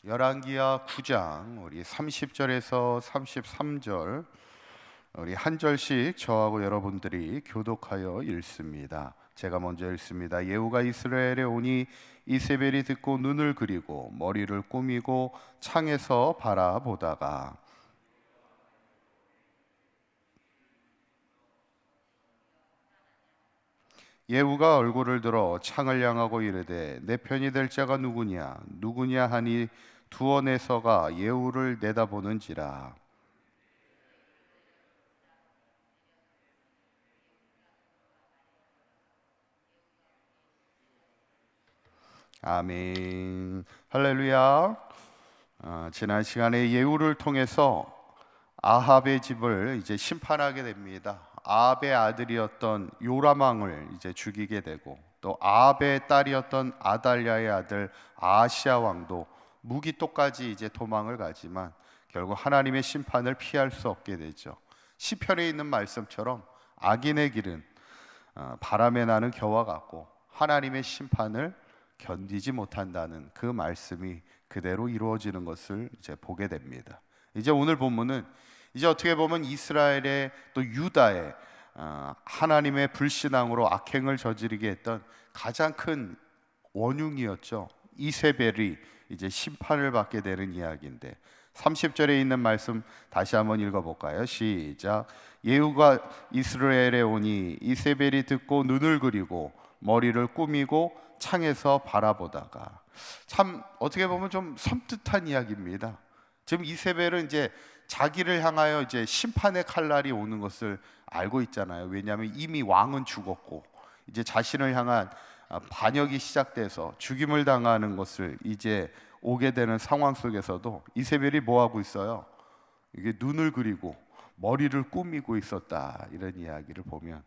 열왕기하 9장 우리 30절에서 33절 우리 한 절씩 저하고 여러분들이 교독하여 읽습니다. 제가 먼저 읽습니다. 예후가 이스라엘에 오니 이세벨이 듣고 눈을 그리고 머리를 꾸미고 창에서 바라보다가 예후가 얼굴을 들어 창을 향하고 이르되 내 편이 될 자가 누구냐 누구냐 하니 두원에서가 예후를 내다보는지라. 아멘. 할렐루야. 지난 시간에 예후를 통해서 아합의 집을 이제 심판하게 됩니다. 아합의 아들이었던 요람왕을 이제 죽이게 되고, 또 아합의 딸이었던 아달랴의 아들 아하시아 왕도 무기토까지 이제 도망을 가지만 결국 하나님의 심판을 피할 수 없게 되죠. 시편에 있는 말씀처럼 악인의 길은 바람에 나는 겨와 같고 하나님의 심판을 견디지 못한다는 그 말씀이 그대로 이루어지는 것을 이제 보게 됩니다. 이제 오늘 본문은 이제 어떻게 보면 이스라엘의 또 유다의 하나님의 불신앙으로 악행을 저지르게 했던 가장 큰 원흉이었죠. 이세벨이 이제 심판을 받게 되는 이야기인데 30절에 있는 말씀 다시 한번 읽어볼까요? 시작. 예후가 이스라엘에 오니 이세벨이 듣고 눈을 그리고 머리를 꾸미고 창에서 바라보다가, 참 어떻게 보면 좀 섬뜩한 이야기입니다. 지금 이세벨은 이제 자기를 향하여 이제 심판의 칼날이 오는 것을 알고 있잖아요. 왜냐하면 이미 왕은 죽었고 이제 자신을 향한 반역이 시작돼서 죽임을 당하는 것을 이제 오게 되는 상황 속에서도 이세벨이 뭐 하고 있어요? 이게 눈을 그리고 머리를 꾸미고 있었다, 이런 이야기를 보면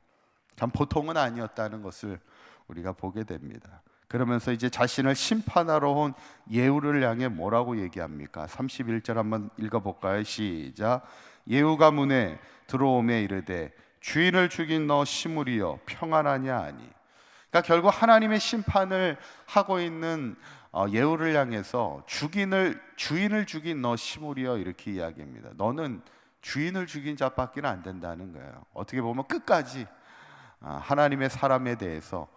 참 보통은 아니었다는 것을 우리가 보게 됩니다. 그러면서 이제 자신을 심판하러 온 예후를 향해 뭐라고 얘기합니까? 31절 한번 읽어볼까요? 시작. 예후가 문에 들어오매 이르되 주인을 죽인 너 시므리여 평안하냐 하니. 그러니까 결국 하나님의 심판을 하고 있는 예후를 향해서 주인을 죽인 너 시므리여, 이렇게 이야기합니다. 너는 주인을 죽인 자밖에 안 된다는 거예요. 어떻게 보면 끝까지 하나님의 사람에 대해서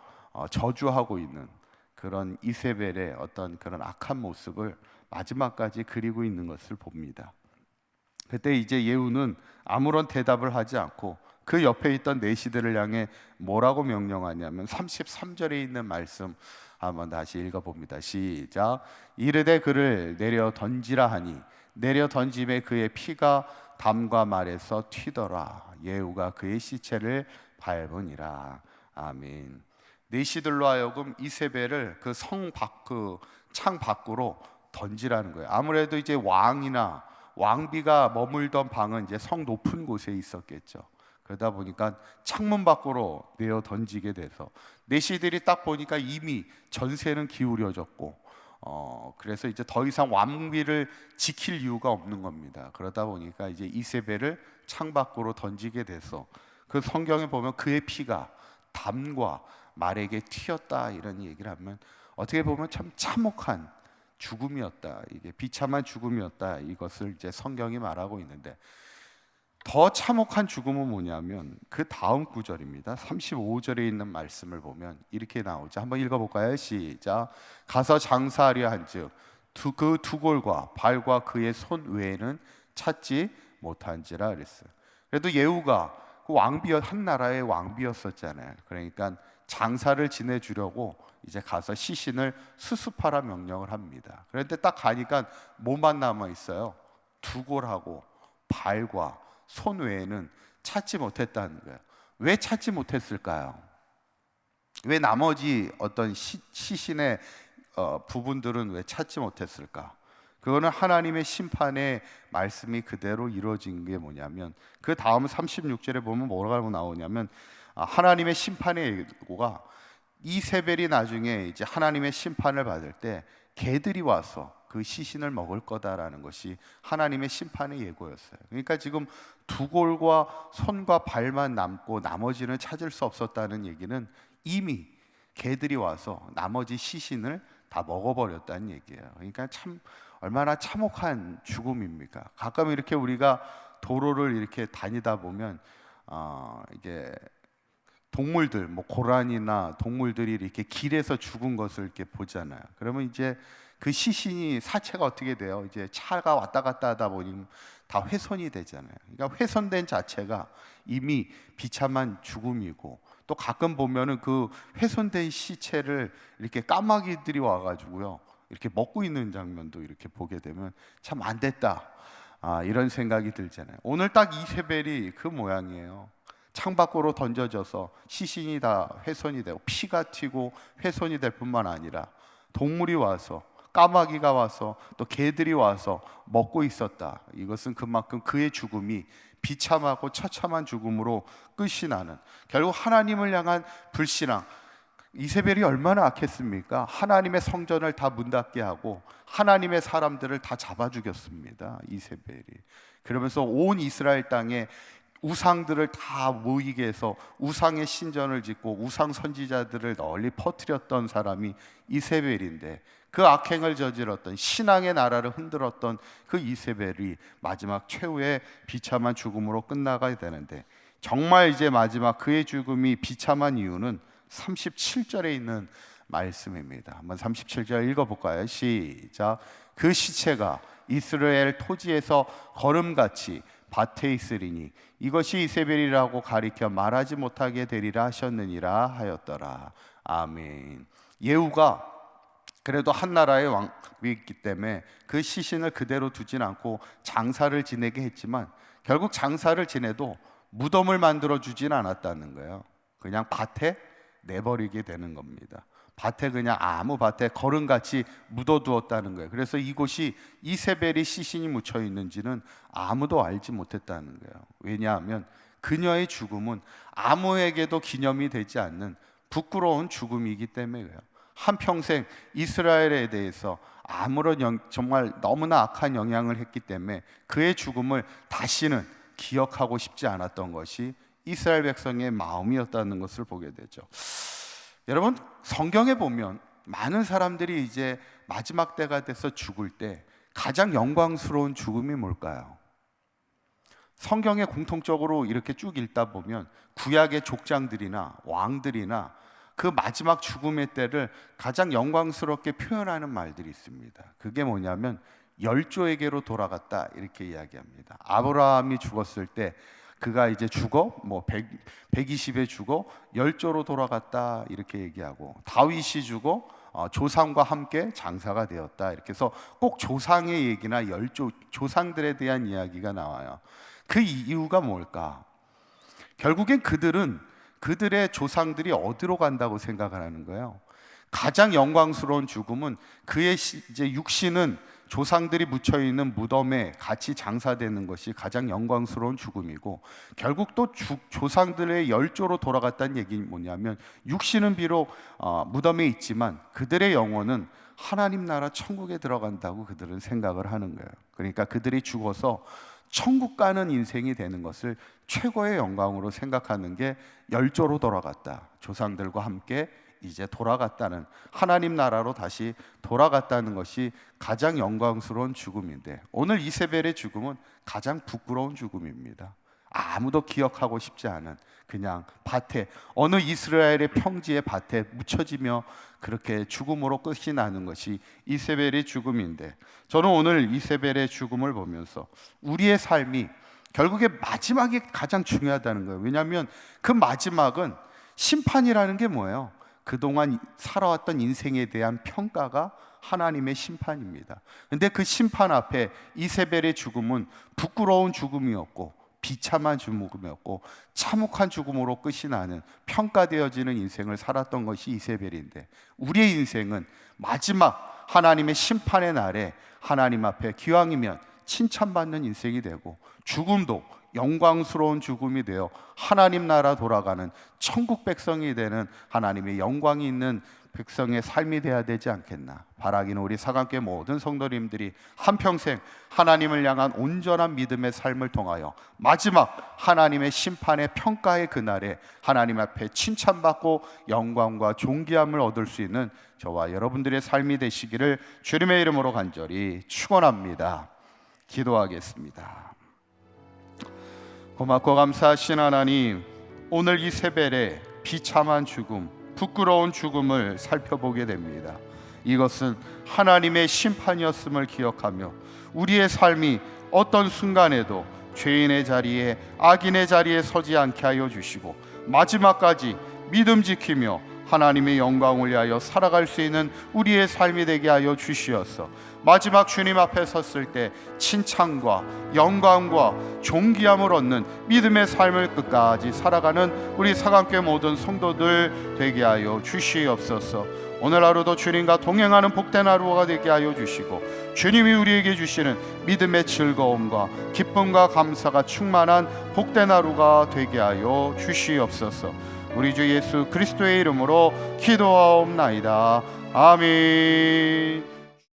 저주하고 있는 그런 이세벨의 어떤 그런 악한 모습을 마지막까지 그리고 있는 것을 봅니다. 그때 이제 예후는 아무런 대답을 하지 않고 그 옆에 있던 내시들을 향해 뭐라고 명령하냐면 33절에 있는 말씀 한번 다시 읽어봅니다. 시작. 이르되 그를 내려 던지라 하니 내려 던짐에 그의 피가 담과 말에서 튀더라. 예후가 그의 시체를 밟으니라. 아멘. 내시들로 하여금 이세벨을 그 창 밖으로 던지라는 거예요. 아무래도 이제 왕이나 왕비가 머물던 방은 이제 성 높은 곳에 있었겠죠. 그러다 보니까 창문 밖으로 내어 던지게 돼서 내시들이 딱 보니까 이미 전세는 기울여졌고 그래서 이제 더 이상 왕비를 지킬 이유가 없는 겁니다. 그러다 보니까 이제 이세벨을 창 밖으로 던지게 돼서 그 성경에 보면 그의 피가 담과 말에게 튀었다, 이런 얘기를 하면 어떻게 보면 참 참혹한 죽음이었다, 이게 비참한 죽음이었다, 이것을 이제 성경이 말하고 있는데, 더 참혹한 죽음은 뭐냐면 그 다음 구절입니다. 35절에 있는 말씀을 보면 이렇게 나오죠. 한번 읽어볼까요? 시작. 가서 장사하려 한즉 그 두골과 발과 그의 손 외에는 찾지 못한지라 그랬어요. 그래도 예후가 그 한 나라의 왕비였었잖아요. 그러니까 장사를 지내주려고 이제 가서 시신을 수습하라 명령을 합니다. 그런데 딱 가니까 뭐만 남아 있어요? 두골하고 발과 손 외에는 찾지 못했다는 거예요. 왜 찾지 못했을까요? 왜 나머지 어떤 시신의 부분들은 왜 찾지 못했을까? 그거는 하나님의 심판의 말씀이 그대로 이루어진 게 뭐냐면, 그 다음 36절에 보면 뭐라고 나오냐면 하나님의 심판의 예고가 이세벨이 나중에 이제 하나님의 심판을 받을 때 개들이 와서 그 시신을 먹을 거다라는 것이 하나님의 심판의 예고였어요. 그러니까 지금 두골과 손과 발만 남고 나머지는 찾을 수 없었다는 얘기는 이미 개들이 와서 나머지 시신을 다 먹어버렸다는 얘기예요. 그러니까 참 얼마나 참혹한 죽음입니까? 가끔 이렇게 우리가 도로를 이렇게 다니다 보면 이게 동물들, 뭐 고라니나 동물들이 이렇게 길에서 죽은 것을 이렇게 보잖아요. 그러면 이제 그 시신이 사체가 어떻게 돼요? 이제 차가 왔다 갔다 하다 보니 다 훼손이 되잖아요. 그러니까 훼손된 자체가 이미 비참한 죽음이고, 또 가끔 보면은 그 훼손된 시체를 이렇게 까마귀들이 와가지고요 이렇게 먹고 있는 장면도 이렇게 보게 되면 참 안 됐다, 이런 생각이 들잖아요. 오늘 딱 이세벨이 그 모양이에요. 창밖으로 던져져서 시신이 다 훼손이 되고 피가 튀고 훼손이 될 뿐만 아니라 동물이 와서, 까마귀가 와서, 또 개들이 와서 먹고 있었다. 이것은 그만큼 그의 죽음이 비참하고 처참한 죽음으로 끝이 나는, 결국 하나님을 향한 불신앙. 이세벨이 얼마나 악했습니까? 하나님의 성전을 다 문 닫게 하고 하나님의 사람들을 다 잡아 죽였습니다, 이세벨이. 그러면서 온 이스라엘 땅에 우상들을 다 모이게 해서 우상의 신전을 짓고 우상 선지자들을 널리 퍼뜨렸던 사람이 이세벨인데, 그 악행을 저질렀던, 신앙의 나라를 흔들었던 그 이세벨이 마지막 최후의 비참한 죽음으로 끝나가야 되는데, 정말 이제 마지막 그의 죽음이 비참한 이유는 37절에 있는 말씀입니다. 한번 37절 읽어볼까요? 시작. 그 시체가 이스라엘 토지에서 거름같이 밭에 있으리니 이것이 이세벨이라고 가리켜 말하지 못하게 되리라 하셨느니라 하였더라. 아멘. 예후가 그래도 한 나라의 왕이기 때문에 그 시신을 그대로 두진 않고 장사를 지내게 했지만, 결국 장사를 지내도 무덤을 만들어 주진 않았다는 거예요. 그냥 밭에 내버리게 되는 겁니다. 밭에, 그냥 아무 밭에 거름같이 묻어두었다는 거예요. 그래서 이곳이 이세벨이 시신이 묻혀 있는지는 아무도 알지 못했다는 거예요. 왜냐하면 그녀의 죽음은 아무에게도 기념이 되지 않는 부끄러운 죽음이기 때문이에요. 한평생 이스라엘에 대해서 아무런 정말 너무나 악한 영향을 했기 때문에 그의 죽음을 다시는 기억하고 싶지 않았던 것이 이스라엘 백성의 마음이었다는 것을 보게 되죠. 여러분, 성경에 보면 많은 사람들이 이제 마지막 때가 돼서 죽을 때 가장 영광스러운 죽음이 뭘까요? 성경에 공통적으로 이렇게 쭉 읽다 보면 구약의 족장들이나 왕들이나 그 마지막 죽음의 때를 가장 영광스럽게 표현하는 말들이 있습니다. 그게 뭐냐면 열조에게로 돌아갔다, 이렇게 이야기합니다. 아브라함이 죽었을 때 그가 이제 죽어 120에 죽어 열조로 돌아갔다, 이렇게 얘기하고, 다윗이 죽어 조상과 함께 장사가 되었다, 이렇게 해서 꼭 조상의 얘기나 열조, 조상들에 대한 이야기가 나와요. 그 이유가 뭘까? 결국엔 그들의 조상들이 어디로 간다고 생각을 하는 거예요? 가장 영광스러운 죽음은 그의 이제 육신은 조상들이 묻혀 있는 무덤에 같이 장사되는 것이 가장 영광스러운 죽음이고, 결국 또 조상들의 열조로 돌아갔다는 얘기는 뭐냐면, 육신은 비록 무덤에 있지만 그들의 영혼은 하나님 나라 천국에 들어간다고 그들은 생각을 하는 거예요. 그러니까 그들이 죽어서 천국 가는 인생이 되는 것을 최고의 영광으로 생각하는 게 열조로 돌아갔다, 조상들과 함께 이제 돌아갔다는, 하나님 나라로 다시 돌아갔다는 것이 가장 영광스러운 죽음인데, 오늘 이세벨의 죽음은 가장 부끄러운 죽음입니다. 아무도 기억하고 싶지 않은, 그냥 밭에, 어느 이스라엘의 평지의 밭에 묻혀지며 그렇게 죽음으로 끝이 나는 것이 이세벨의 죽음인데, 저는 오늘 이세벨의 죽음을 보면서 우리의 삶이 결국에 마지막이 가장 중요하다는 거예요. 왜냐하면 그 마지막은 심판이라는 게 뭐예요? 그동안 살아왔던 인생에 대한 평가가 하나님의 심판입니다. 근데 그 심판 앞에 이세벨의 죽음은 부끄러운 죽음이었고 비참한 죽음이었고 참혹한 죽음으로 끝이 나는, 평가되어지는 인생을 살았던 것이 이세벨인데, 우리의 인생은 마지막 하나님의 심판의 날에 하나님 앞에 기왕이면 칭찬받는 인생이 되고, 죽음도 영광스러운 죽음이 되어 하나님 나라 돌아가는 천국 백성이 되는 하나님의 영광이 있는 백성의 삶이 되어야 되지 않겠나. 바라기는 우리 사관교회 모든 성도님들이 한평생 하나님을 향한 온전한 믿음의 삶을 통하여 마지막 하나님의 심판의 평가의 그날에 하나님 앞에 칭찬받고 영광과 존귀함을 얻을 수 있는 저와 여러분들의 삶이 되시기를 주님의 이름으로 간절히 축원합니다. 기도하겠습니다. 고맙고 감사하신 하나님, 오늘 이 새벽에 비참한 죽음, 부끄러운 죽음을 살펴보게 됩니다. 이것은 하나님의 심판이었음을 기억하며 우리의 삶이 어떤 순간에도 죄인의 자리에, 악인의 자리에 서지 않게 하여 주시고 마지막까지 믿음 지키며 하나님의 영광을 위하여 살아갈 수 있는 우리의 삶이 되게 하여 주시옵소서. 마지막 주님 앞에 섰을 때 칭찬과 영광과 존귀함을 얻는 믿음의 삶을 끝까지 살아가는 우리 사관교회 모든 성도들 되게 하여 주시옵소서. 오늘 하루도 주님과 동행하는 복된 하루가 되게 하여 주시고 주님이 우리에게 주시는 믿음의 즐거움과 기쁨과 감사가 충만한 복된 하루가 되게 하여 주시옵소서. 우리 주 예수 그리스도의 이름으로 기도하옵나이다. 아멘.